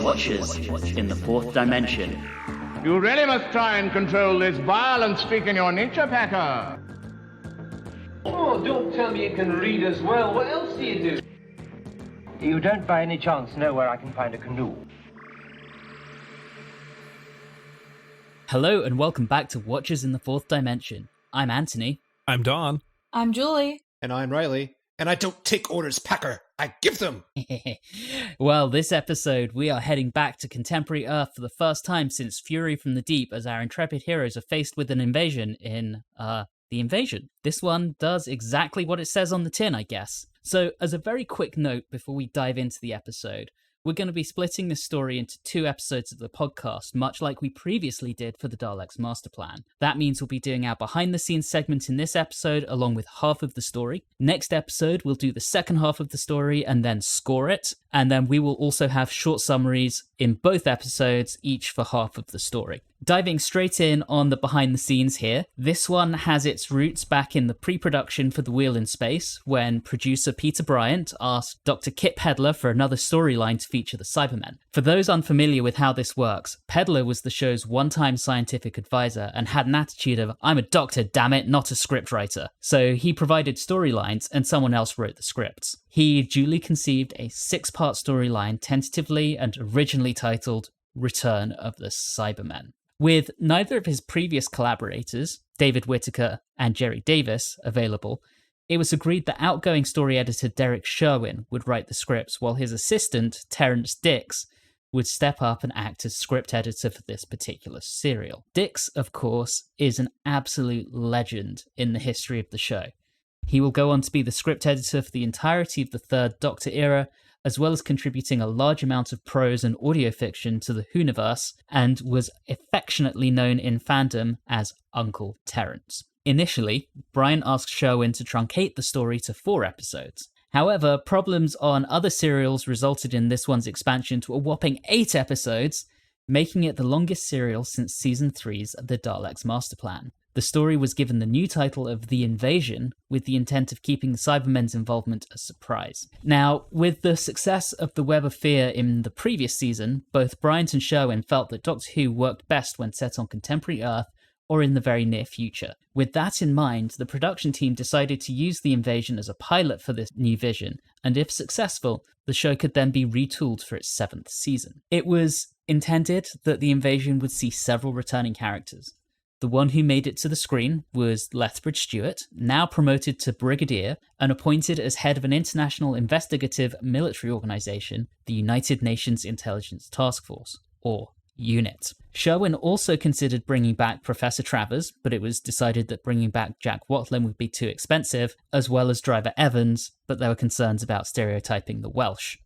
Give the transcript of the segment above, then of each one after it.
Watchers in the Fourth Dimension. You really must try and control this violent streak in your nature, Packer. Oh, don't tell me you can read as well. What else do you do? You don't by any chance know where I can find a canoe? Hello and welcome back to Watchers in the Fourth Dimension. I'm Anthony. I'm Don. I'm Julie. And I'm Reilly. And I don't take orders, Packer. I give them. Well, this episode, we are heading back to contemporary Earth for the first time since Fury from the Deep, as our intrepid heroes are faced with an invasion in, The Invasion. This one does exactly what it says on the tin, I guess. So, as a very quick note before we dive into the episode, we're going to be splitting this story into 2 episodes of the podcast, much like we previously did for the Daleks' Master Plan. That means we'll be doing our behind-the-scenes segment in this episode, along with half of the story. Next episode, we'll do the second half of the story and then score it. And then we will also have short summaries in both episodes, each for half of the story. Diving straight in on the behind the scenes here, this one has its roots back in the pre-production for The Wheel in Space, when producer Peter Bryant asked Dr. Kit Pedler for another storyline to feature the Cybermen. For those unfamiliar with how this works, Pedler was the show's one-time scientific advisor and had an attitude of, I'm a doctor, damn it, not a scriptwriter. So he provided storylines and someone else wrote the scripts. He duly conceived a 6-part storyline, tentatively and originally titled Return of the Cybermen. With neither of his previous collaborators, David Whittaker and Jerry Davis, available, it was agreed that outgoing story editor Derek Sherwin would write the scripts, while his assistant, Terrence Dix, would step up and act as script editor for this particular serial. Dix, of course, is an absolute legend in the history of the show. He will go on to be the script editor for the entirety of the Third Doctor era, as well as contributing a large amount of prose and audio fiction to the Whoniverse, and was affectionately known in fandom as Uncle Terrence. Initially, Brian asked Sherwin to truncate the story to 4 episodes. However, problems on other serials resulted in this one's expansion to a whopping 8 episodes, making it the longest serial since Season 3's The Daleks' Master Plan. The story was given the new title of The Invasion, with the intent of keeping the Cybermen's involvement a surprise. Now, with the success of The Web of Fear in the previous season, both Bryant and Sherwin felt that Doctor Who worked best when set on contemporary Earth or in the very near future. With that in mind, the production team decided to use The Invasion as a pilot for this new vision, and if successful, the show could then be retooled for its 7th season. It was intended that The Invasion would see several returning characters. The one who made it to the screen was Lethbridge-Stewart, now promoted to brigadier and appointed as head of an international investigative military organisation, the United Nations Intelligence Task Force, or UNIT. Sherwin also considered bringing back Professor Travers, but it was decided that bringing back Jack Watling would be too expensive, as well as Driver Evans, but there were concerns about stereotyping the Welsh.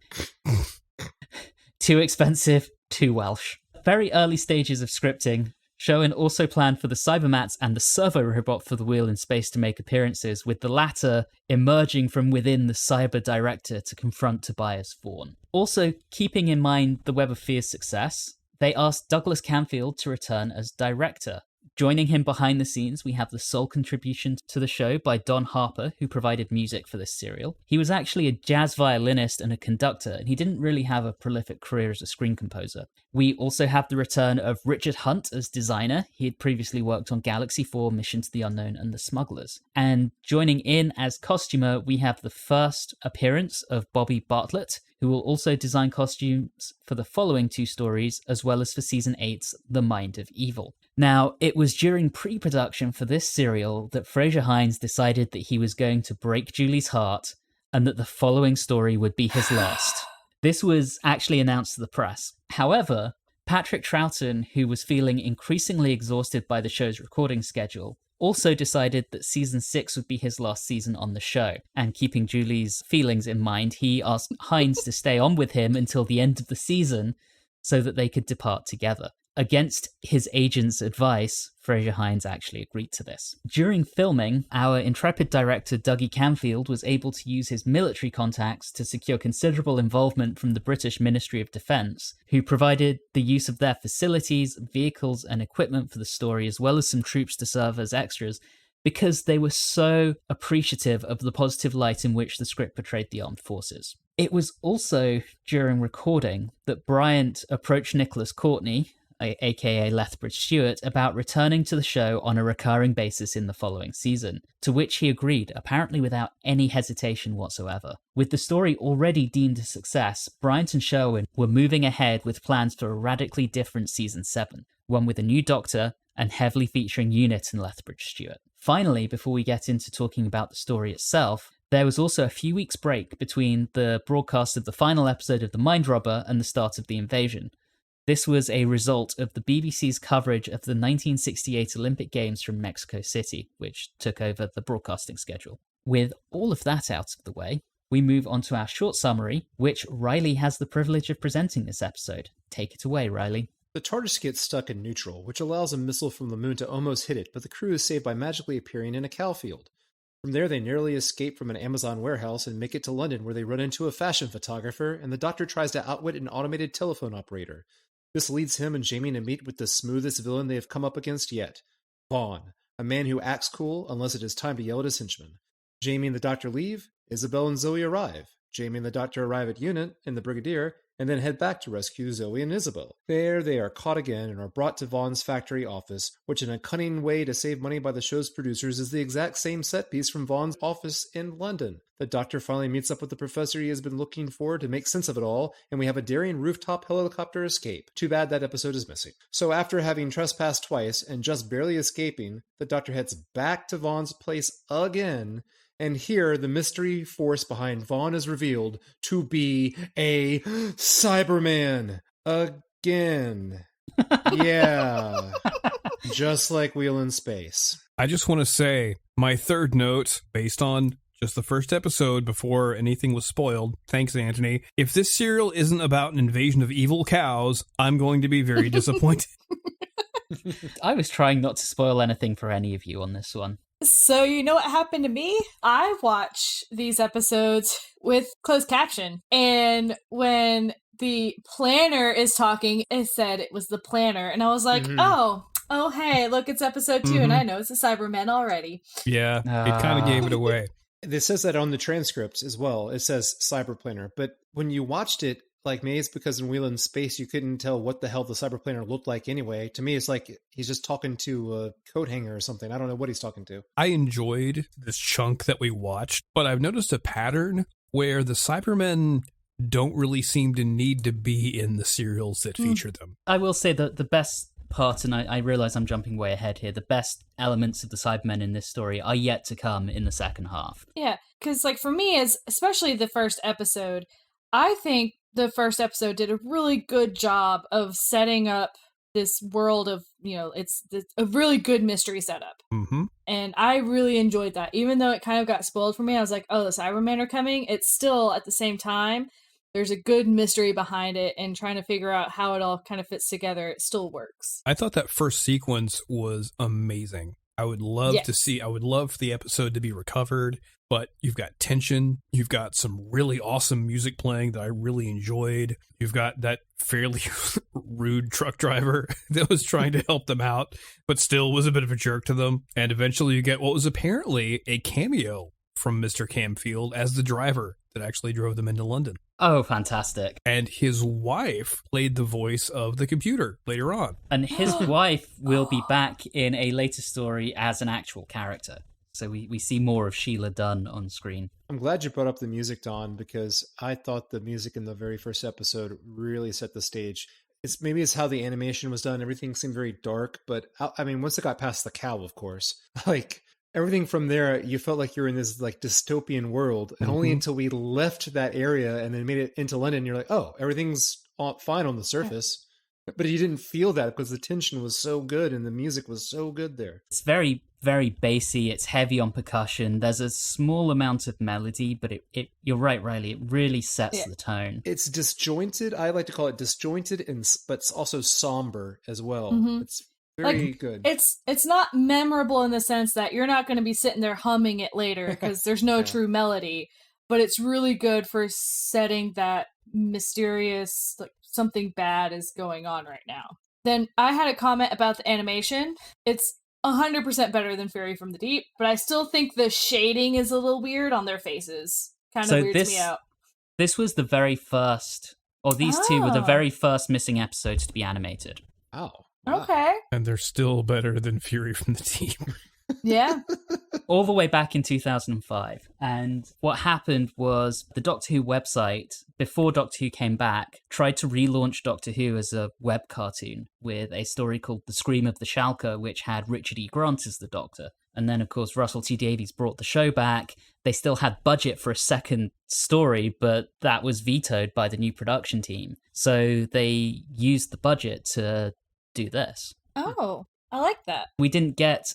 Too expensive, too Welsh. Very early stages of scripting, Sherwin also planned for the Cybermats and the servo robot for The Wheel in Space to make appearances, with the latter emerging from within the cyber director to confront Tobias Vaughn. Also, keeping in mind The Web of Fear's success, they asked Douglas Camfield to return as director. Joining him behind the scenes, we have the sole contribution to the show by Don Harper, who provided music for this serial. He was actually a jazz violinist and a conductor, and he didn't really have a prolific career as a screen composer. We also have the return of Richard Hunt as designer. He had previously worked on Galaxy 4, Mission to the Unknown, and The Smugglers. And joining in as costumer, we have the first appearance of Bobby Bartlett, who will also design costumes for the following 2 stories, as well as for Season 8's The Mind of Evil. Now, it was during pre-production for this serial that Fraser Hines decided that he was going to break Julie's heart, and that the following story would be his last. This was actually announced to the press. However, Patrick Troughton, who was feeling increasingly exhausted by the show's recording schedule, also decided that Season 6 would be his last season on the show. And keeping Julie's feelings in mind, he asked Hines to stay on with him until the end of the season so that they could depart together. Against his agent's advice, Fraser Hines actually agreed to this. During filming, our intrepid director Dougie Camfield was able to use his military contacts to secure considerable involvement from the British Ministry of Defence, who provided the use of their facilities, vehicles and equipment for the story, as well as some troops to serve as extras, because they were so appreciative of the positive light in which the script portrayed the armed forces. It was also during recording that Bryant approached Nicholas Courtney, aka Lethbridge-Stewart, about returning to the show on a recurring basis in the following season, to which he agreed, apparently without any hesitation whatsoever. With the story already deemed a success, Bryant and Sherwin were moving ahead with plans for a radically different season 7, one with a new Doctor and heavily featuring Unit and Lethbridge-Stewart. Finally, before we get into talking about the story itself, there was also a few weeks' break between the broadcast of the final episode of The Mind Robber and the start of the invasion. This was a result of the BBC's coverage of the 1968 Olympic Games from Mexico City, which took over the broadcasting schedule. With all of that out of the way, we move on to our short summary, which Reilly has the privilege of presenting this episode. Take it away, Reilly. The TARDIS gets stuck in neutral, which allows a missile from the moon to almost hit it, but the crew is saved by magically appearing in a cow field. From there, they narrowly escape from an Amazon warehouse and make it to London, where they run into a fashion photographer, and the Doctor tries to outwit an automated telephone operator. This leads him and Jamie to meet with the smoothest villain they have come up against yet, Vaughn, a man who acts cool unless it is time to yell at his henchmen. Jamie and the Doctor leave, Isabel and Zoe arrive. Jamie and the Doctor arrive at Unit and the Brigadier, and then head back to rescue Zoe and Isabel. There, they are caught again and are brought to Vaughn's factory office, which in a cunning way to save money by the show's producers is the exact same set piece from Vaughn's office in London. The Doctor finally meets up with the professor he has been looking for to make sense of it all, and we have a daring rooftop helicopter escape. Too bad that episode is missing. So after having trespassed twice and just barely escaping, the Doctor heads back to Vaughn's place again. And here, the mystery force behind Vaughn is revealed to be a Cyberman. Again. Yeah. Just like Wheel in Space. I just want to say, my third note, based on just the first episode before anything was spoiled, thanks, Anthony, if this serial isn't about an invasion of evil cows, I'm going to be very disappointed. I was trying not to spoil anything for any of you on this one. So you know what happened to me? I watch these episodes with closed caption. And when the planner is talking, it said it was the planner. And I was like, oh, hey, look, it's episode 2. And I know it's the Cybermen already. Yeah, it kind of gave it away. This says that on the transcripts as well. It says Cyberplanner. But when you watched it, like me, it's because in Wheel in Space, you couldn't tell what the hell the Cyberplanner looked like anyway. To me, it's like he's just talking to a coat hanger or something. I don't know what he's talking to. I enjoyed this chunk that we watched, but I've noticed a pattern where the Cybermen don't really seem to need to be in the serials that feature them. I will say that the best part, and I realize I'm jumping way ahead here, the best elements of the Cybermen in this story are yet to come in the second half. Yeah, because like for me, especially the first episode, I think the first episode did a really good job of setting up this world of, it's a really good mystery setup. Mm-hmm. And I really enjoyed that. Even though it kind of got spoiled for me, I was like, oh, the Cybermen are coming. It's still, at the same time, there's a good mystery behind it, and trying to figure out how it all kind of fits together, it still works. I thought that first sequence was amazing. I would love for the episode to be recovered, but you've got tension, you've got some really awesome music playing that I really enjoyed, you've got that fairly rude truck driver that was trying to help them out, but still was a bit of a jerk to them, and eventually you get what was apparently a cameo from Mr. Camfield as the driver that actually drove them into London. Oh, fantastic. And his wife played the voice of the computer later on. And his wife will be back in a later story as an actual character. So we see more of Sheila Dunn on screen. I'm glad you brought up the music, Don, because I thought the music in the very first episode really set the stage. Maybe it's how the animation was done. Everything seemed very dark, but I mean, once it got past the cow, of course, like everything from there, you felt like you're in this like dystopian world. And only until we left that area and then made it into London, you're like, oh, everything's fine on the surface. But you didn't feel that because the tension was so good and the music was so good there. It's very, very bassy. It's heavy on percussion. There's a small amount of melody, but it you're right, Reilly. It really sets the tone. It's disjointed. I like to call it disjointed, but it's also somber as well. It's very good. It's not memorable in the sense that you're not going to be sitting there humming it later because there's no true melody, but it's really good for setting that mysterious, like something bad is going on right now. Then I had a comment about the animation. It's 100% better than Fury from the Deep, but I still think the shading is a little weird on their faces. Kind of weirds me out. This was the very first, or these two were the very first missing episodes to be animated. Oh. Wow. Okay. And they're still better than Fury from the Deep. Yeah. All the way back in 2005. And what happened was the Doctor Who website, before Doctor Who came back, tried to relaunch Doctor Who as a web cartoon with a story called The Scream of the Shalka, which had Richard E. Grant as the Doctor. And then, of course, Russell T Davies brought the show back. They still had budget for a second story, but that was vetoed by the new production team. So they used the budget to do this. Oh, I like that. We didn't get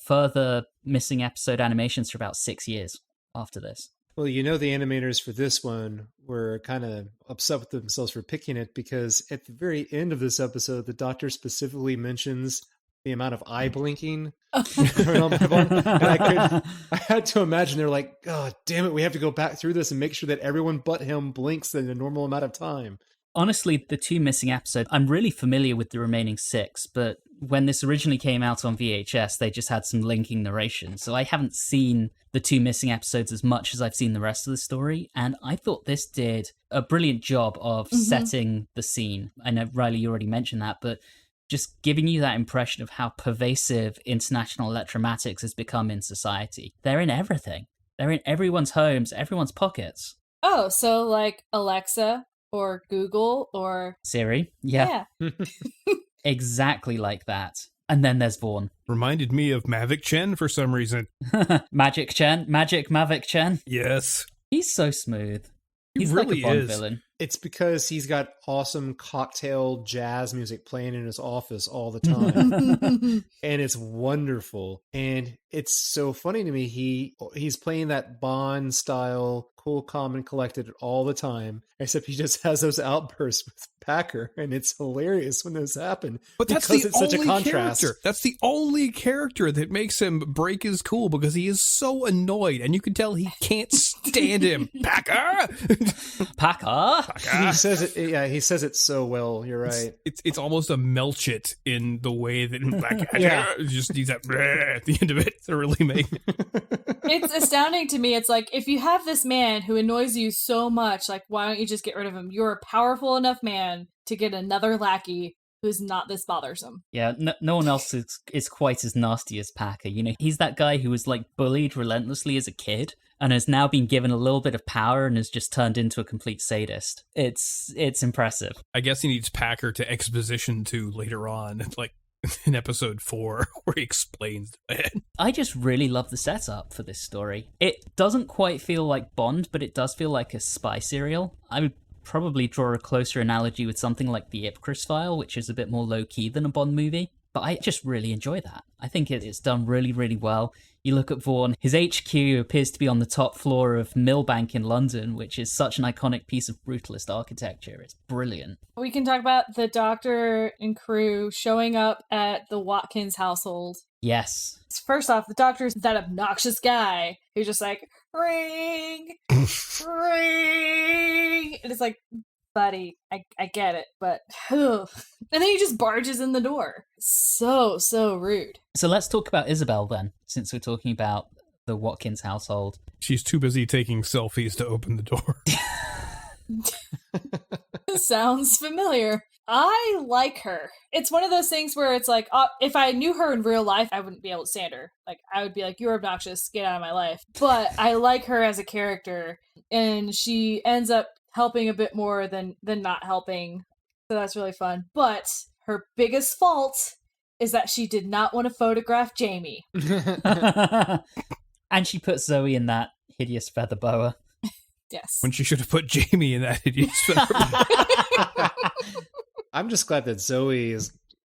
further missing episode animations for about 6 years after this. Well, you know, the animators for this one were kind of upset with themselves for picking it because at the very end of this episode, the Doctor specifically mentions the amount of eye blinking. And I had to imagine they're like, God damn it, we have to go back through this and make sure that everyone but him blinks in a normal amount of time. Honestly, the 2 missing episodes, I'm really familiar with the remaining 6, but when this originally came out on VHS, they just had some linking narration. So I haven't seen the 2 missing episodes as much as I've seen the rest of the story. And I thought this did a brilliant job of setting the scene. I know, Reilly, you already mentioned that, but just giving you that impression of how pervasive international electromatics has become in society. They're in everything. They're in everyone's homes, everyone's pockets. Oh, so like Alexa or Google or Siri. Yeah. Exactly like that. And then there's Vaughn. Reminded me of Mavic Chen for some reason. Magic Mavic Chen. Yes. He's so smooth. He's really like a Bond is. villain. It's because he's got awesome cocktail jazz music playing in his office all the time. And it's wonderful. And it's so funny to me. He's playing that Bond style, cool, calm, and collected all the time. Except he just has those outbursts with Packer. And it's hilarious when those happen. But that's because the it's such a only contrast. character. That's the only character that makes him break his cool because he is so annoyed. And you can tell he can't stand him. Packer! Packer! He says it. Yeah, he says it so well. You're right. It's almost a Melchit in the way that Black just needs that at the end of it to really make. It's astounding to me. It's like, if you have this man who annoys you so much, like, why don't you just get rid of him? You're a powerful enough man to get another lackey who's not this bothersome. Yeah, no one else is quite as nasty as Packer. You know, he's that guy who was like bullied relentlessly as a kid and has now been given a little bit of power and has just turned into a complete sadist. It's impressive. I guess he needs Packer to exposition to later on, like in episode 4, where he explains it. I just really love the setup for this story. It doesn't quite feel like Bond, but it does feel like a spy serial. I would probably draw a closer analogy with something like the Ipcris File, which is a bit more low-key than a Bond movie. But I just really enjoy that. I think it's done really, really well. You look at Vaughn, his HQ appears to be on the top floor of Millbank in London, which is such an iconic piece of brutalist architecture. It's brilliant. We can talk about the Doctor and crew showing up at the Watkins household. Yes. First off, the Doctor's that obnoxious guy who's just like, ring, ring. And it's like, buddy, I get it, but ugh. And then he just barges in the door. So rude. So let's talk about Isabel then, since we're talking about the Watkins household. She's too busy taking selfies to open the door. Sounds familiar. I like her. It's one of those things where it's like, if I knew her in real life, I wouldn't be able to stand her. Like, I would be like, you're obnoxious, get out of my life. But I like her as a character, and she ends up helping a bit more than not helping. So that's really fun. But her biggest fault is that she did not want to photograph Jamie. And she put Zoe in that hideous feather boa. Yes. When she should have put Jamie in that hideous feather boa. I'm just glad that Zoe is,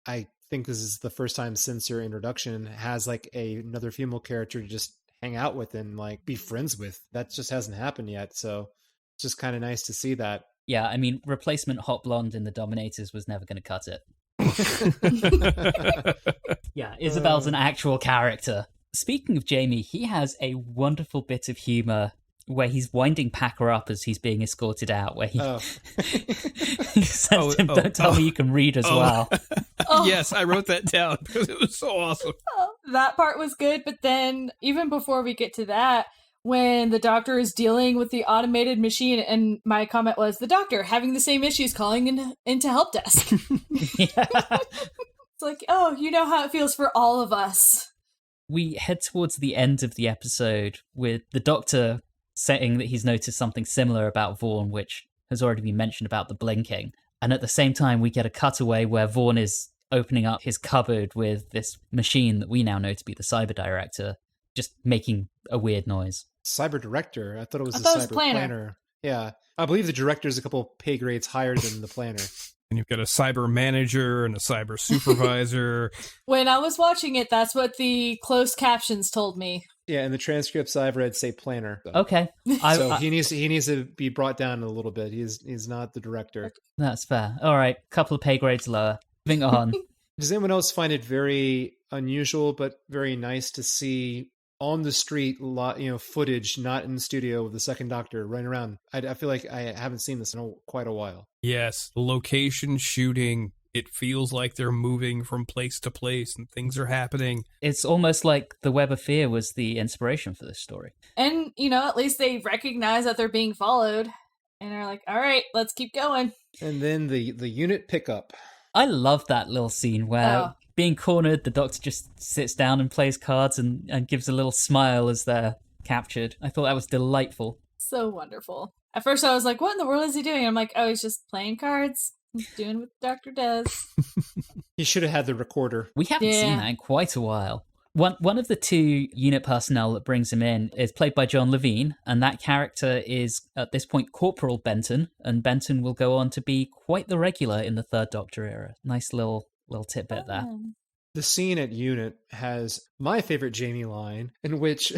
I think this is the first time since her introduction, has like another female character to just hang out with and like be friends with. That just hasn't happened yet. So it's just kind of nice to see that. Yeah, I mean, replacement hot blonde in the Dominators was never going to cut it. Yeah, Isabel's an actual character. Speaking of Jamie, he has a wonderful bit of humor where he's winding Packer up as he's being escorted out, where he, he says to him, don't tell me you can read as well. Yes, I wrote that down because it was so awesome. That part was good, but then even before we get to that, when the doctor is dealing with the automated machine, and my comment was, the doctor having the same issues calling into help desk. It's like, oh, you know how it feels for all of us. We head towards the end of the episode with the doctor saying that he's noticed something similar about Vaughn, which has already been mentioned about the blinking. And at the same time, we get a cutaway where Vaughn is opening up his cupboard with this machine that we now know to be the cyber director, just making a weird noise. Cyber director? I thought it was the cyber planner. Yeah. I believe the director is a couple pay grades higher than the planner. And you've got a cyber manager and a cyber supervisor. When I was watching it, that's what the closed captions told me. Yeah, and the transcripts I've read say planner. So. Okay. So he needs to be brought down a little bit. He's not the director. That's fair. All right, couple of pay grades lower. Moving on. Does anyone else find it very unusual but very nice to see on the street, footage not in the studio with the second doctor running around? I feel like I haven't seen this in quite a while. Yes, location shooting. It feels like they're moving from place to place and things are happening. It's almost like the Web of Fear was the inspiration for this story. And, at least they recognize that they're being followed and are like, all right, let's keep going. And then the unit pickup. I love that little scene where being cornered, the doctor just sits down and plays cards and gives a little smile as they're captured. I thought that was delightful. So wonderful. At first I was like, what in the world is he doing? I'm like, oh, he's just playing cards. He's doing what the doctor does. He should have had the recorder. We haven't seen that in quite a while. One of the two unit personnel that brings him in is played by John Levine, and that character is, at this point, Corporal Benton, and Benton will go on to be quite the regular in the Third Doctor era. Nice little tidbit there. The scene at Unit has my favorite Jamie line, in which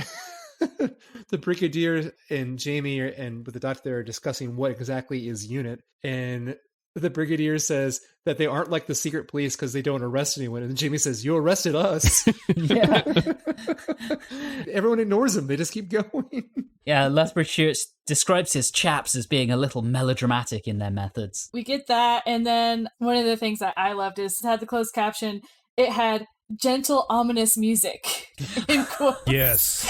the Brigadier and Jamie and with the Doctor are discussing what exactly is Unit, and the Brigadier says that they aren't like the secret police because they don't arrest anyone. And Jamie says, you arrested us. Everyone ignores him. They just keep going. Yeah, Lethbridge-Stewart describes his chaps as being a little melodramatic in their methods. We get that. And then one of the things that I loved is it had the closed caption. It had gentle, ominous music. In quotes. Yes.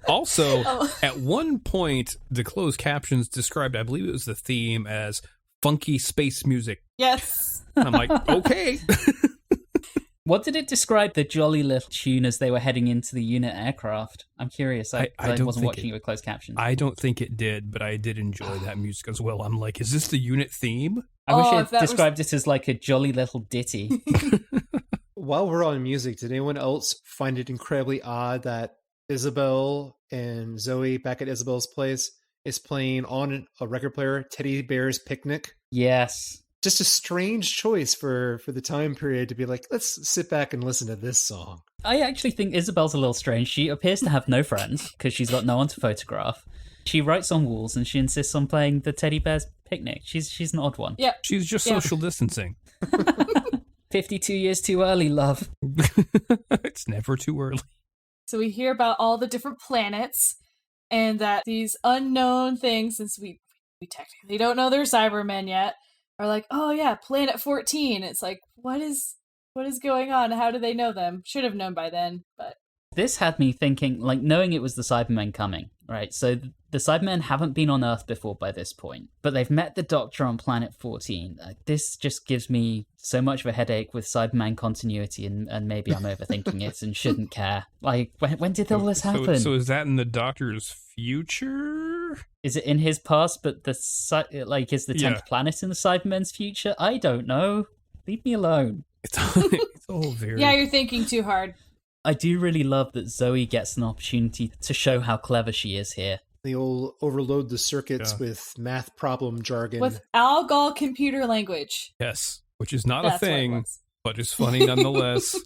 Also, at one point, the closed captions described, I believe it was the theme, as funky space music. Yes. I'm like, okay. What did it describe the jolly little tune as they were heading into the unit aircraft? I'm curious. I wasn't watching it with closed captions. I don't think it did, but I did enjoy that music as well. I'm like, is this the unit theme? I wish it described it as like a jolly little ditty. While we're on music, did anyone else find it incredibly odd that Isabel and Zoe back at Isabel's place is playing on a record player Teddy Bear's Picnic? Yes. Just a strange choice for the time period to be like, let's sit back and listen to this song. I actually think Isabel's a little strange. She appears to have no friends because she's got no one to photograph. She writes on walls and she insists on playing the Teddy Bear's Picnic. She's an odd one. Yeah. She's just social distancing. 52 years too early, love. It's never too early. So we hear about all the different planets and that these unknown things, since we technically don't know they're Cybermen yet, are like, oh yeah, Planet 14. It's like, what is going on? How do they know them? Should have known by then, but... This had me thinking, like, knowing it was the Cybermen coming, right? So the Cybermen haven't been on Earth before by this point, but they've met the Doctor on Planet 14. This just gives me so much of a headache with Cyberman continuity, and maybe I'm overthinking it and shouldn't care. Like, when did all this happen? So is that in the Doctor's future? Is it in his past, but is the 10th planet in the Cybermen's future? I don't know. Leave me alone. It's all very... Yeah, you're thinking too hard. I do really love that Zoe gets an opportunity to show how clever she is here. They all overload the circuits with math problem jargon. With Algol computer language. Yes, which is not a thing, but is funny nonetheless.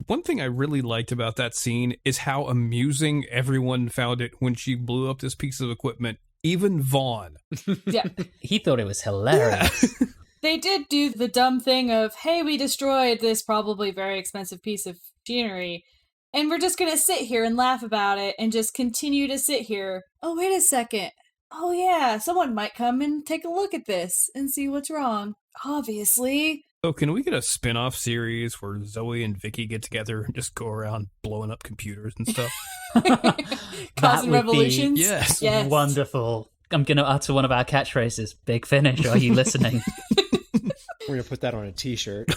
One thing I really liked about that scene is how amusing everyone found it when she blew up this piece of equipment. Even Vaughn. Yeah. He thought it was hilarious. Yeah. They did do the dumb thing of, hey, we destroyed this probably very expensive piece of machinery, and we're just going to sit here and laugh about it and just continue to sit here. Oh, wait a second. Oh, yeah, someone might come and take a look at this and see what's wrong. Obviously. So can we get a spin-off series where Zoe and Vicky get together and just go around blowing up computers and stuff? Causing revolutions? Yes. Wonderful. I'm going to utter one of our catchphrases. Big finish. Are you listening? We're going to put that on a t-shirt.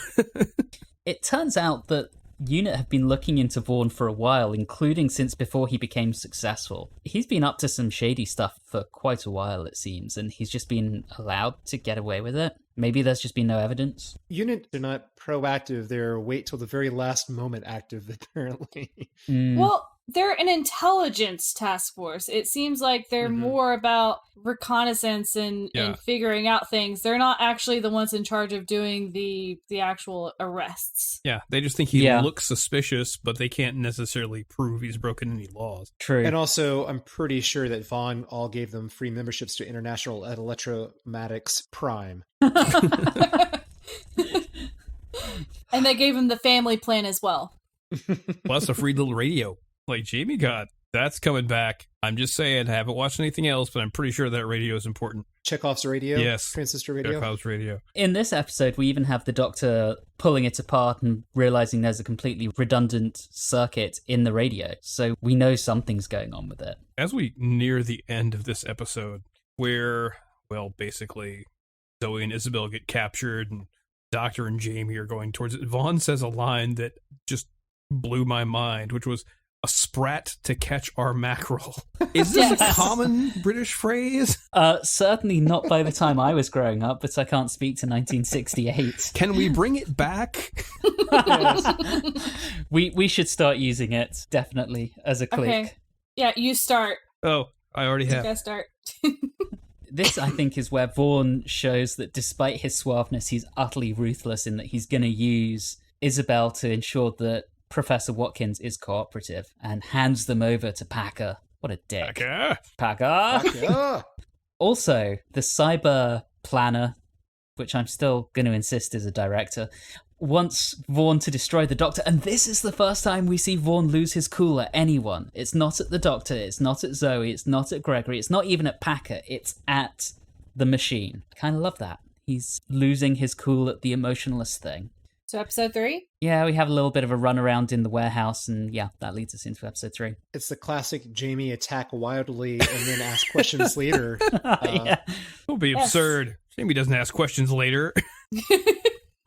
It turns out that UNIT have been looking into Vaughn for a while, including since before he became successful. He's been up to some shady stuff for quite a while, it seems, and he's just been allowed to get away with it. Maybe there's just been no evidence. UNIT are not proactive. They're wait till the very last moment active, apparently. Well, they're an intelligence task force. It seems like they're more about reconnaissance and figuring out things. They're not actually the ones in charge of doing the actual arrests. Yeah, they just think he looks suspicious, but they can't necessarily prove he's broken any laws. True. And also, I'm pretty sure that Vaughn all gave them free memberships to International Electromatics Prime. And they gave him the family plan as well. Plus a free little radio like Jamie got. That's coming back. I'm just saying, I haven't watched anything else, but I'm pretty sure that radio is important. Chekhov's radio? Yes. Transistor radio? Chekhov's radio. In this episode, we even have the Doctor pulling it apart and realizing there's a completely redundant circuit in the radio. So we know something's going on with it. As we near the end of this episode, where, well, basically, Zoe and Isabel get captured and Doctor and Jamie are going towards it, Vaughn says a line that just blew my mind, which was, "A sprat to catch our mackerel." Is this a common British phrase? Certainly not by the time I was growing up, but I can't speak to 1968. Can we bring it back? We should start using it, definitely, as a click. Okay. Yeah, you start. Oh, I already have. You start. This, I think, is where Vaughn shows that despite his suaveness, he's utterly ruthless in that he's going to use Isabel to ensure that Professor Watkins is cooperative and hands them over to Packer. What a dick. Packer. Also, the cyber planner, which I'm still going to insist is a director, wants Vaughn to destroy the Doctor, and this is the first time we see Vaughn lose his cool at anyone. It's not at the Doctor, it's not at Zoe, it's not at Gregory, it's not even at Packer, it's at the machine. I kind of love that. He's losing his cool at the emotionless thing. So episode 3? Yeah, we have a little bit of a run around in the warehouse, and yeah, that leads us into episode 3. It's the classic Jamie attack wildly and then ask questions later. Yeah. It'll be absurd. Jamie doesn't ask questions later.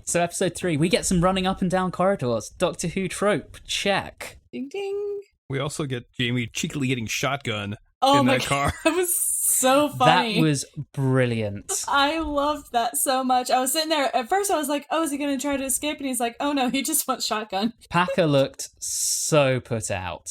So episode 3, we get some running up and down corridors. Doctor Who trope, check. Ding ding. We also get Jamie cheekily getting shotgun Oh in my that car. God, that was so funny. That was brilliant. I loved that so much. I was sitting there, at first I was like, oh, is he going to try to escape? And he's like, oh no, he just wants shotgun. Packer looked so put out.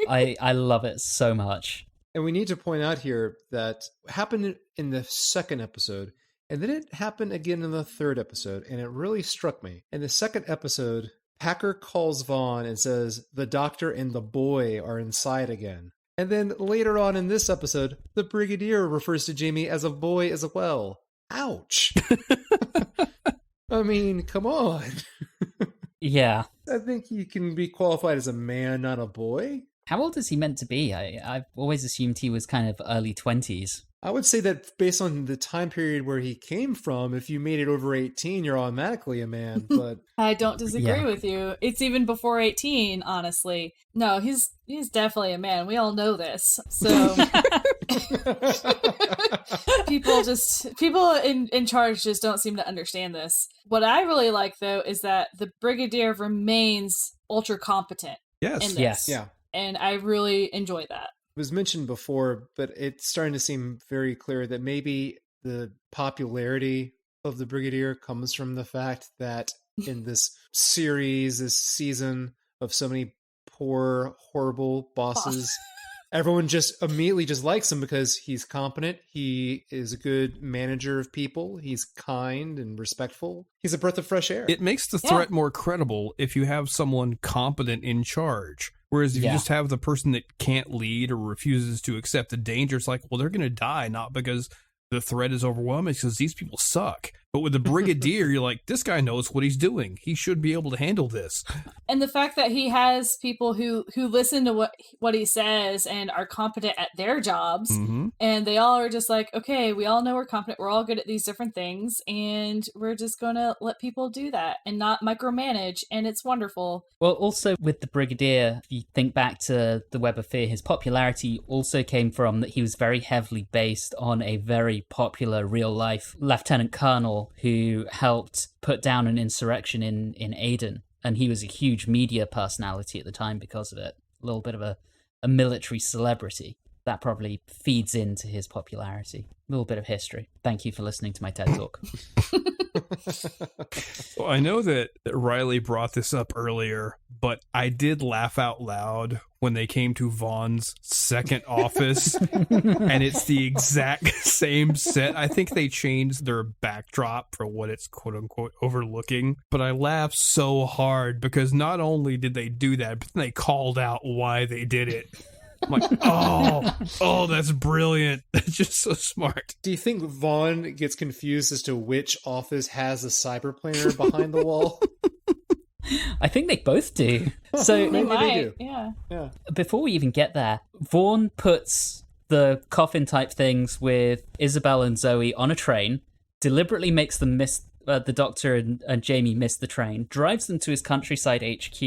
I love it so much. And we need to point out here that happened in the second episode, and then it happened again in the third episode, and it really struck me. In the second episode, Packer calls Vaughn and says, the Doctor and the boy are inside again. And then later on in this episode, the Brigadier refers to Jamie as a boy as well. Ouch. I mean, come on. Yeah. I think he can be qualified as a man, not a boy. How old is he meant to be? I've always assumed he was kind of early 20s. I would say that based on the time period where he came from, if you made it over 18, you're automatically a man. But I don't disagree with you. It's even before 18, honestly. No, he's definitely a man. We all know this. So people in charge just don't seem to understand this. What I really like though is that the Brigadier remains ultra competent. Yes. In this. Yes. yeah. And I really enjoy that. It was mentioned before, but it's starting to seem very clear that maybe the popularity of the Brigadier comes from the fact that in this series, this season of so many poor, horrible bosses, everyone just immediately just likes him because he's competent. He is a good manager of people. He's kind and respectful. He's a breath of fresh air. It makes the threat more credible if you have someone competent in charge. Whereas if you just have the person that can't lead or refuses to accept the danger, it's like, well, they're going to die, not because the threat is overwhelming, it's because these people suck. But with the Brigadier, you're like, this guy knows what he's doing. He should be able to handle this. And the fact that he has people who listen to what he says and are competent at their jobs, and they all are just like, okay, we all know we're competent, we're all good at these different things, and we're just gonna let people do that and not micromanage, and it's wonderful. Well, also with the Brigadier, if you think back to the Web of Fear, his popularity also came from that he was very heavily based on a very popular real-life lieutenant colonel who helped put down an insurrection in Aden. And he was a huge media personality at the time because of it. A little bit of a military celebrity. That probably feeds into his popularity. A little bit of history. Thank you for listening to my TED Talk. Well, I know that Reilly brought this up earlier, but I did laugh out loud when they came to Vaughn's second office, and it's the exact same set. I think they changed their backdrop for what it's quote-unquote overlooking, but I laughed so hard because not only did they do that, but they called out why they did it. I'm like, oh, that's brilliant. That's just so smart. Do you think Vaughn gets confused as to which office has a cyberplaner behind the wall? I think they both do. So They might, they do. yeah. before we even get there, Vaughn puts the coffin type things with Isabel and Zoe on a train, deliberately makes them miss the Doctor and Jamie miss the train, drives them to his countryside HQ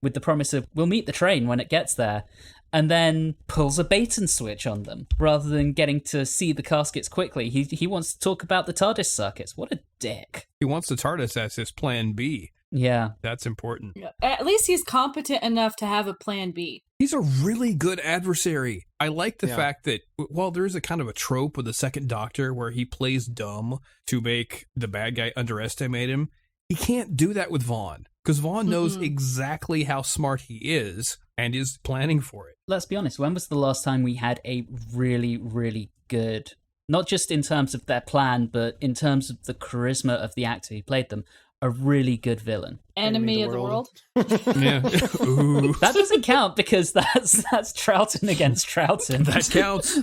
with the promise of, we'll meet the train when it gets there, and then pulls a bait and switch on them rather than getting to see the caskets quickly. He wants to talk about the TARDIS circuits. What a dick. He wants the TARDIS as his plan B. Yeah. That's important. Yeah. At least he's competent enough to have a plan B. He's a really good adversary. I like the fact that, while there is a kind of a trope with the second Doctor where he plays dumb to make the bad guy underestimate him, he can't do that with Vaughn, because Vaughn knows exactly how smart he is and is planning for it. Let's be honest, when was the last time we had a really, really good, not just in terms of their plan, but in terms of the charisma of the actor who played them, a really good villain? Enemy of the world. Yeah. Ooh. That doesn't count because that's Troughton against Troughton. That counts.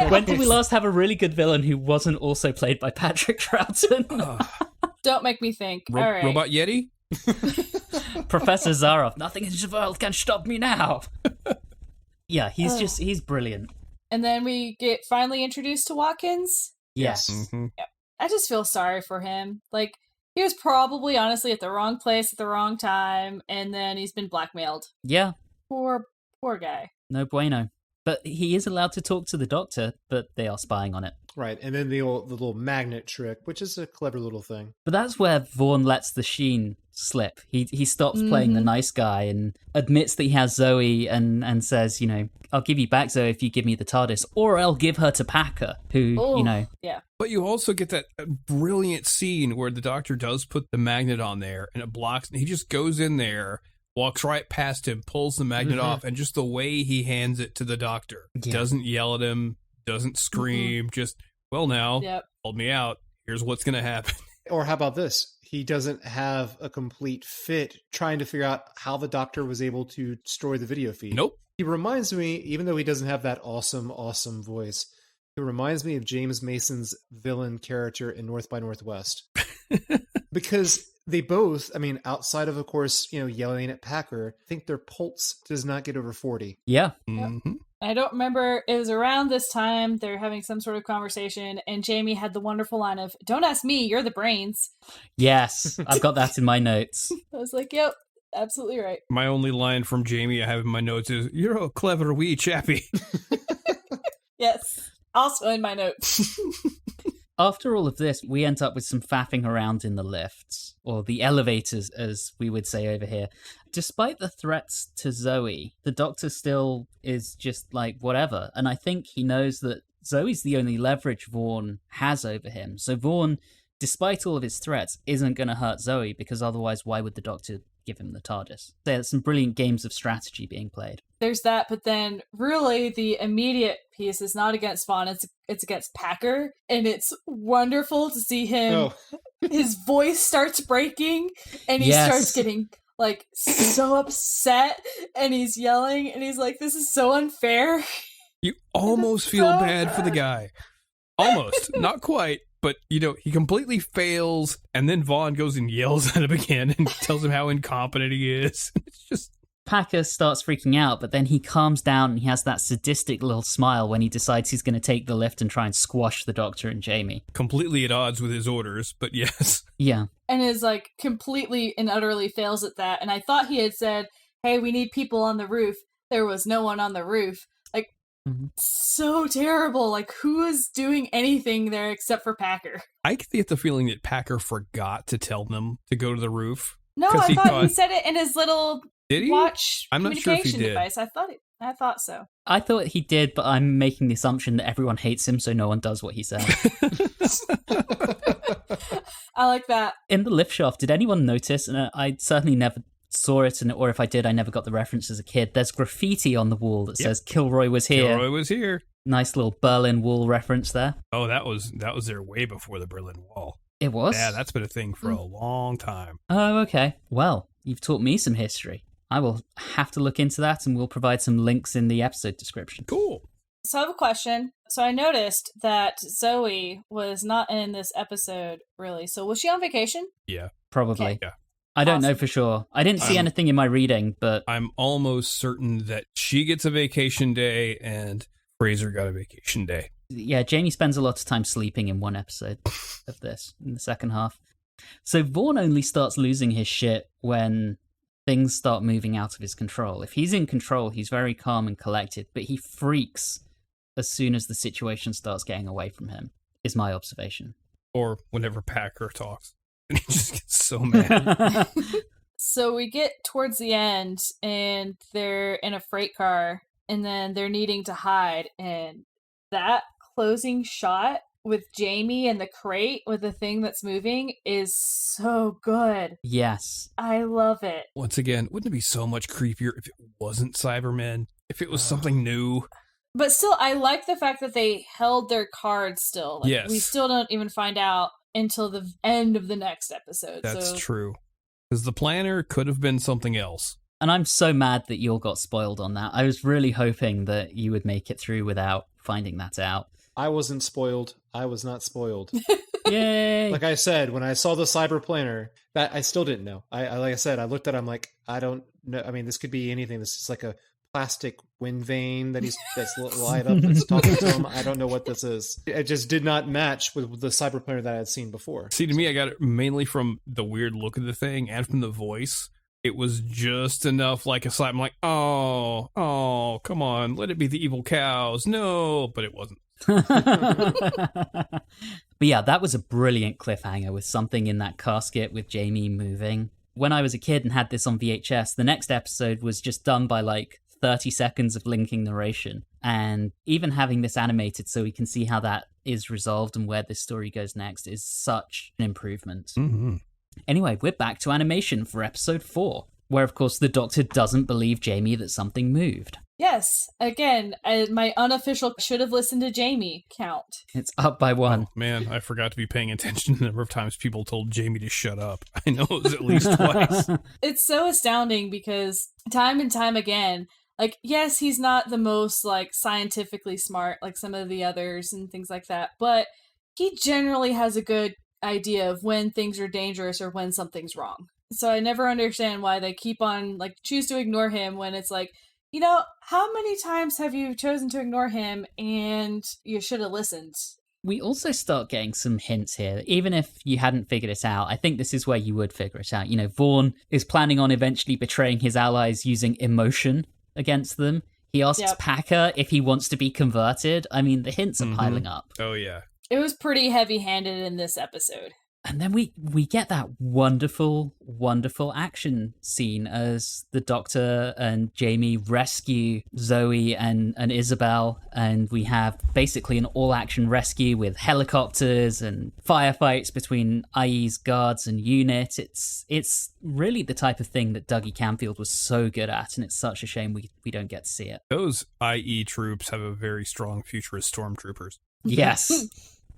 When did we last have a really good villain who wasn't also played by Patrick Troughton? Don't make me think. All right. Robot Yeti? Professor Zaroff, nothing in the world can stop me now. Yeah, he's brilliant. And then we get finally introduced to Watkins. Yes. Mm-hmm. Yep. I just feel sorry for him. Like, he was probably, honestly, at the wrong place at the wrong time, and then he's been blackmailed. Yeah. Poor guy. No bueno. But he is allowed to talk to the Doctor, but they are spying on it. Right, and then the little magnet trick, which is a clever little thing. But that's where Vaughn lets the sheen slip. He stops playing the nice guy and admits that he has Zoe and says, I'll give you back Zoe if you give me the TARDIS, or I'll give her to Packer, who, Yeah. But you also get that brilliant scene where the Doctor does put the magnet on there and it blocks, and he just goes in there, walks right past him, pulls the magnet off, and just the way he hands it to the Doctor. Doesn't yell at him, doesn't scream, just, well, now, hold me out. Here's what's going to happen. Or how about this? He doesn't have a complete fit trying to figure out how the Doctor was able to destroy the video feed. Nope. He reminds me, even though he doesn't have that awesome voice, he reminds me of James Mason's villain character in North by Northwest. Because they both, outside of course, yelling at Packer, I think their pulse does not get over 40. Yeah. Mm-hmm. I don't remember. It was around this time they're having some sort of conversation, and Jamie had the wonderful line of, "Don't ask me, you're the brains." Yes, I've got that in my notes. I was like, yep, absolutely right. My only line from Jamie I have in my notes is, "You're a clever wee chappy." Yes, also in my notes. After all of this, we end up with some faffing around in the lifts, or the elevators, as we would say over here. Despite the threats to Zoe, the Doctor still is just like, whatever. And I think he knows that Zoe's the only leverage Vaughn has over him. So Vaughn, despite all of his threats, isn't going to hurt Zoe, because otherwise why would the Doctor give him the TARDIS? There's some brilliant games of strategy being played. There's that, but then really the immediate piece is not against Vaughn, it's against Packer, and it's wonderful to see him. His voice starts breaking, and he starts getting like so upset, and he's yelling, and he's like, "This is so unfair." You almost feel bad for the guy. Almost. Not quite, but, he completely fails, and then Vaughn goes and yells at him again and tells him how incompetent he is. It's just... Packer starts freaking out, but then he calms down and he has that sadistic little smile when he decides he's going to take the lift and try and squash the Doctor and Jamie. Completely at odds with his orders, but yes. Yeah. And is completely and utterly fails at that. And I thought he had said, hey, we need people on the roof. There was no one on the roof. So terrible. Who is doing anything there except for Packer? I get the feeling that Packer forgot to tell them to go to the roof. No, I thought he said it in his little... Did he? Watch I'm not sure if he did. Device. I thought so. I thought he did, but I'm making the assumption that everyone hates him, so no one does what he said. I like that. In the lift shaft, did anyone notice, and I certainly never saw it, or if I did, I never got the reference as a kid, there's graffiti on the wall that says Kilroy was here. Kilroy was here. Nice little Berlin Wall reference there. Oh, that was there way before the Berlin Wall. It was? Yeah, that's been a thing for a long time. Oh, okay. Well, you've taught me some history. I will have to look into that, and we'll provide some links in the episode description. Cool. So I have a question. So I noticed that Zoe was not in this episode, really. So was she on vacation? Yeah. Probably. Okay. Yeah. I don't know for sure. I didn't see anything in my reading, but... I'm almost certain that she gets a vacation day, and Fraser got a vacation day. Yeah, Jamie spends a lot of time sleeping in one episode of this, in the second half. So Vaughn only starts losing his shit when things start moving out of his control. If he's in control, he's very calm and collected, but he freaks as soon as the situation starts getting away from him, is my observation. Or whenever Packer talks. And he just gets so mad. So we get towards the end, and they're in a freight car, and then they're needing to hide, and that closing shot with Jamie and the crate with the thing that's moving is so good. Yes. I love it. Once again, wouldn't it be so much creepier if it wasn't Cybermen? If it was something new? But still, I like the fact that they held their cards still. Yes. We still don't even find out until the end of the next episode. That's true. Because the planner could have been something else. And I'm so mad that you all got spoiled on that. I was really hoping that you would make it through without finding that out. I wasn't spoiled. I was not spoiled. Yay! Like I said, when I saw the cyber planner, that I still didn't know. I like I said, I looked at it, I'm like, I don't know. I mean, this could be anything. This is like a plastic wind vane that's light up that's talking to him. I don't know what this is. It just did not match with the cyber planner that I had seen before. See, to me, I got it mainly from the weird look of the thing and from the voice. It was just enough like a slap. I'm like, oh, come on, let it be the evil cows. No, but it wasn't. But yeah, that was a brilliant cliffhanger with something in that casket with Jamie moving. When I was a kid and had this on VHS, the next episode was just done by 30 seconds of linking narration. And even having this animated so we can see how that is resolved and where this story goes next is such an improvement. Mm-hmm. Anyway, we're back to animation for episode 4, where of course the Doctor doesn't believe Jamie that something moved. Yes, again, my unofficial should have listened to Jamie count. It's up by 1. Oh, man, I forgot to be paying attention to the number of times people told Jamie to shut up. I know it was at least twice. It's so astounding because time and time again, yes, he's not the most scientifically smart like some of the others and things like that, but he generally has a good idea of when things are dangerous or when something's wrong. So I never understand why they keep on choose to ignore him when it's how many times have you chosen to ignore him and you should have listened? We also start getting some hints here. Even if you hadn't figured it out, I think this is where you would figure it out. Vaughn is planning on eventually betraying his allies using emotion against them. He asks Packer if he wants to be converted. I mean, the hints are piling up. Oh, yeah. It was pretty heavy-handed in this episode. And then we get that wonderful, wonderful action scene as the Doctor and Jamie rescue Zoe and Isabel. And we have basically an all-action rescue with helicopters and firefights between IE's guards and unit. It's really the type of thing that Dougie Camfield was so good at, and it's such a shame we don't get to see it. Those IE troops have a very strong future as stormtroopers. Yes.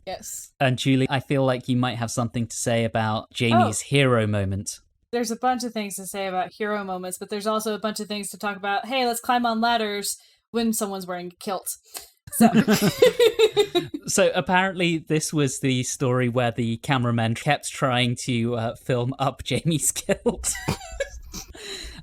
Yes. And Julie, I feel like you might have something to say about Jamie's hero moment. There's a bunch of things to say about hero moments, but there's also a bunch of things to talk about, hey, let's climb on ladders when someone's wearing a kilt. So. So apparently this was the story where the cameraman kept trying to film up Jamie's guilt.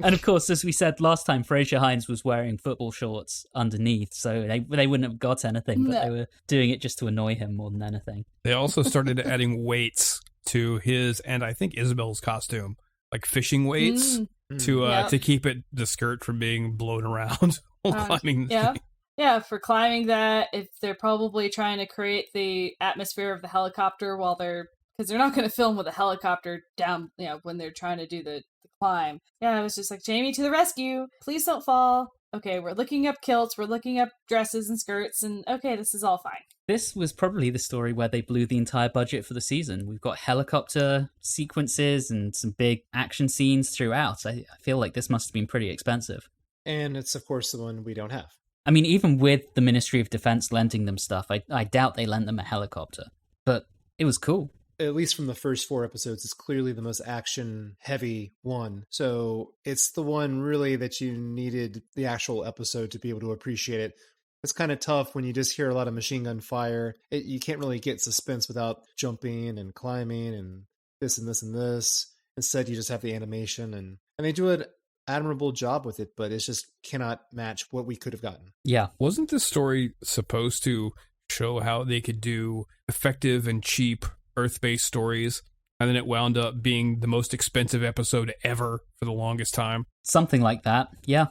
And of course, as we said last time, Fraser Hines was wearing football shorts underneath, so they wouldn't have got anything, but they were doing it just to annoy him more than anything. They also started adding weights to his and I think Isabel's costume, like fishing weights to keep the skirt from being blown around while climbing the thing. Yeah, for climbing that, if they're probably trying to create the atmosphere of the helicopter because they're not going to film with a helicopter down, when they're trying to do the climb. Yeah, it was just like, Jamie to the rescue. Please don't fall. Okay, we're looking up kilts, we're looking up dresses and skirts, and okay, this is all fine. This was probably the story where they blew the entire budget for the season. We've got helicopter sequences and some big action scenes throughout. I feel like this must have been pretty expensive. And it's, of course, the one we don't have. I mean, even with the Ministry of Defense lending them stuff, I doubt they lent them a helicopter. But it was cool. At least from the first 4 episodes, it's clearly the most action-heavy one. So it's the one, really, that you needed the actual episode to be able to appreciate it. It's kind of tough when you just hear a lot of machine gun fire. You can't really get suspense without jumping and climbing and this and this and this. Instead, you just have the animation. And they do an admirable job with it, but it just cannot match what we could have gotten. Yeah. Wasn't this story supposed to show how they could do effective and cheap Earth-based stories, and then it wound up being the most expensive episode ever for the longest time? Something like that, yeah.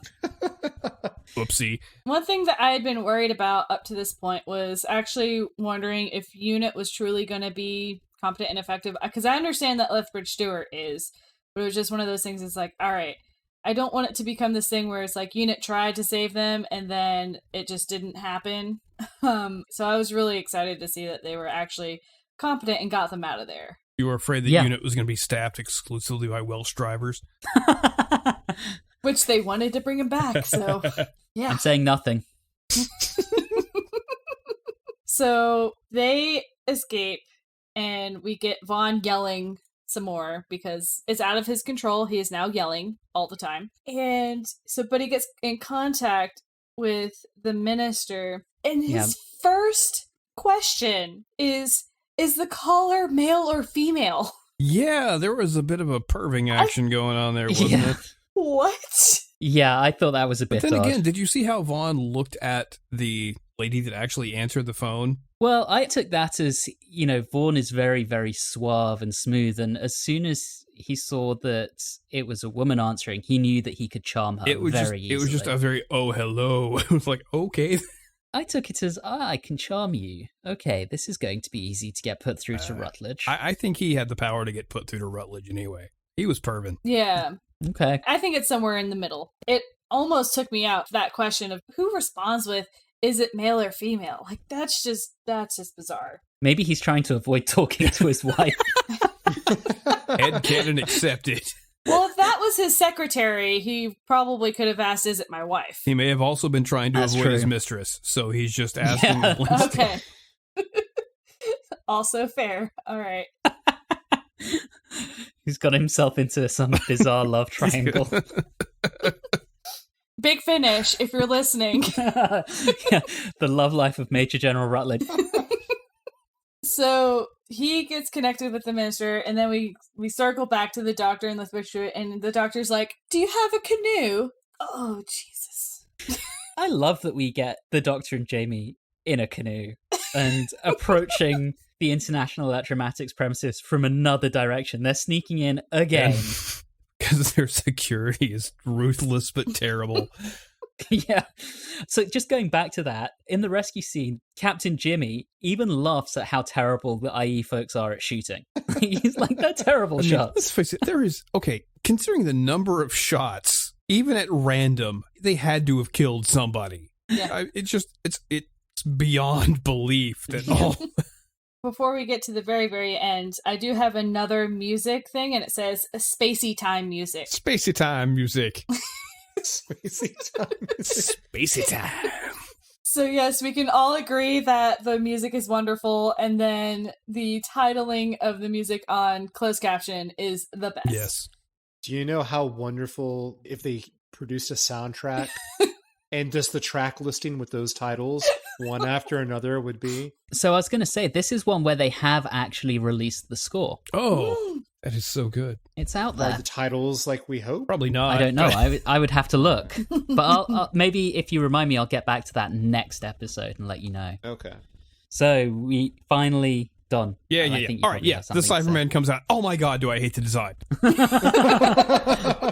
Oopsie. One thing that I had been worried about up to this point was actually wondering if Unit was truly going to be competent and effective, because I understand that Lethbridge-Stewart is, but it was just one of those things. It's like, all right, I don't want it to become this thing where it's like Unit tried to save them and then it just didn't happen. So I was really excited to see that they were actually competent and got them out of there. You were afraid that Unit was going to be staffed exclusively by Welsh drivers? Which they wanted to bring him back, so yeah. I'm saying nothing. So they escape, and we get Vaughn yelling some more because it's out of his control. He is now yelling all the time. And so, but he gets in contact with the minister, and his first question is the caller male or female? Yeah, there was a bit of a perving action going on there, wasn't it? What? Yeah, I thought that was a bit But then odd. again, did you see how Vaughn looked at the lady that actually answered the phone? Well, I took that as, Vaughn is very, very suave and smooth, and as soon as he saw that it was a woman answering, he knew that he could charm her easily. It was just a very, oh, hello. It was like, okay. I took it as, I can charm you. Okay, this is going to be easy to get put through to Rutledge. I think he had the power to get put through to Rutledge anyway. He was perving. Yeah. Okay. I think it's somewhere in the middle. It almost took me out, that question of who responds with, is it male or female? Like, that's just bizarre. Maybe he's trying to avoid talking to his wife. Headcanon accepted. Well, if that was his secretary, he probably could have asked, is it my wife? He may have also been trying to avoid his mistress, so he's just asking. Yeah. Okay. Also fair. All right. He's got himself into some bizarre love triangle. Big Finish, if you're listening. Yeah, the love life of Major General Rutledge. So he gets connected with the minister, and then we circle back to the doctor in Lethbridge-Stewart, and the doctor's like, do you have a canoe? Oh, Jesus. I love that we get the Doctor and Jamie in a canoe and approaching the International Electromatics premises from another direction. They're sneaking in again. Because their security is ruthless but terrible. Yeah. So just going back to that, in the rescue scene, Captain Jimmy even laughs at how terrible the IE folks are at shooting. He's like, they're terrible shots. Let's face it, there is, considering the number of shots, even at random, they had to have killed somebody. Yeah. It's beyond belief that all... Before we get to the very, very end, I do have another music thing, and it says spacey time music. Spacey time music. Spacey time. Spacey time. So yes, we can all agree that the music is wonderful, and then the titling of the music on closed caption is the best. Yes. Do you know how wonderful if they produced a soundtrack And just the track listing with those titles, one after another, would be? So I was going to say, this is one where they have actually released the score. Oh, that is so good. It's out Are there. the titles like we hope? Probably not. I don't know. I would have to look. But I'll maybe if you remind me, I'll get back to that next episode and let you know. Okay. So we finally done. Yeah. All right, yeah. The Cyberman comes out. Oh my god, do I hate the design?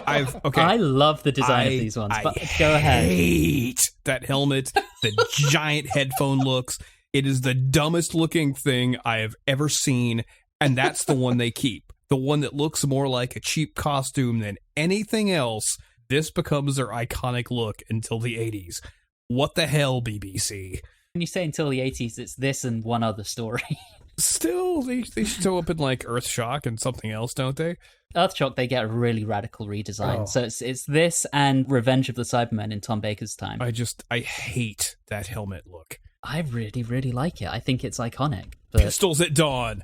I love the design of these ones, but go ahead. I hate that helmet, the giant headphone looks. It is the dumbest looking thing I have ever seen, and that's the one they keep. The one that looks more like a cheap costume than anything else. This becomes their iconic look until the 80s. What the hell, BBC? When you say until the 80s, it's this and one other story. Still, they show up in like Earthshock and something else, don't they? Earthshock, they get a really radical redesign. So it's this and Revenge of the Cybermen in Tom Baker's time. I hate that helmet look. I really, really like it. I think it's iconic. But Pistols at dawn.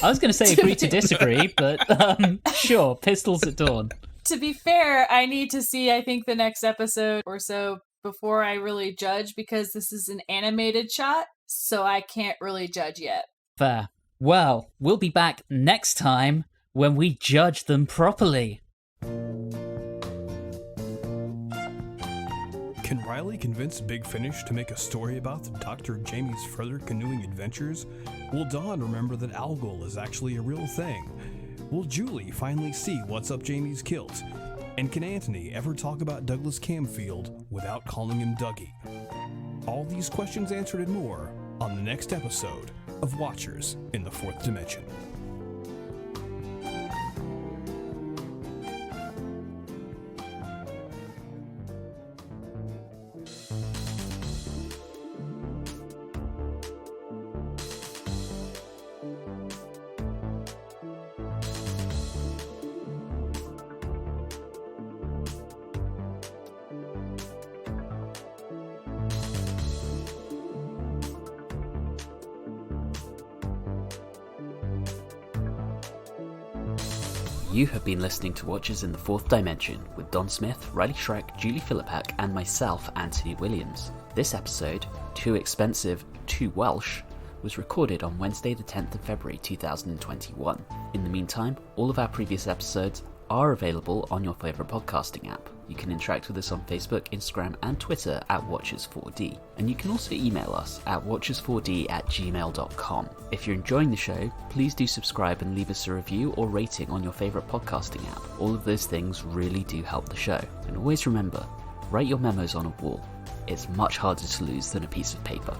I was going to say agree to disagree, but sure, Pistols at dawn. To be fair, I need to see, I think, the next episode or so before I really judge, because this is an animated shot, so I can't really judge yet. Fair. Well, we'll be back next time when we judge them properly. Can Reilly convince Big Finish to make a story about Dr. Jamie's further canoeing adventures? Will Dawn remember that Algol is actually a real thing? Will Julie finally see what's up Jamie's kilt? And can Anthony ever talk about Douglas Camfield without calling him Dougie? All these questions answered and more on the next episode of Watchers in the Fourth Dimension. You have been listening to Watchers in the Fourth Dimension with Don Smith, Reilly Schreck, Julie Philippak, and myself, Anthony Williams. This episode, Too Expensive, Too Welsh, was recorded on Wednesday the 10th of February 2021. In the meantime, all of our previous episodes are available on your favourite podcasting app. You can interact with us on Facebook, Instagram and Twitter at Watchers4D. And you can also email us at watchers4d@gmail.com. If you're enjoying the show, please do subscribe and leave us a review or rating on your favourite podcasting app. All of those things really do help the show. And always remember, write your memos on a wall. It's much harder to lose than a piece of paper.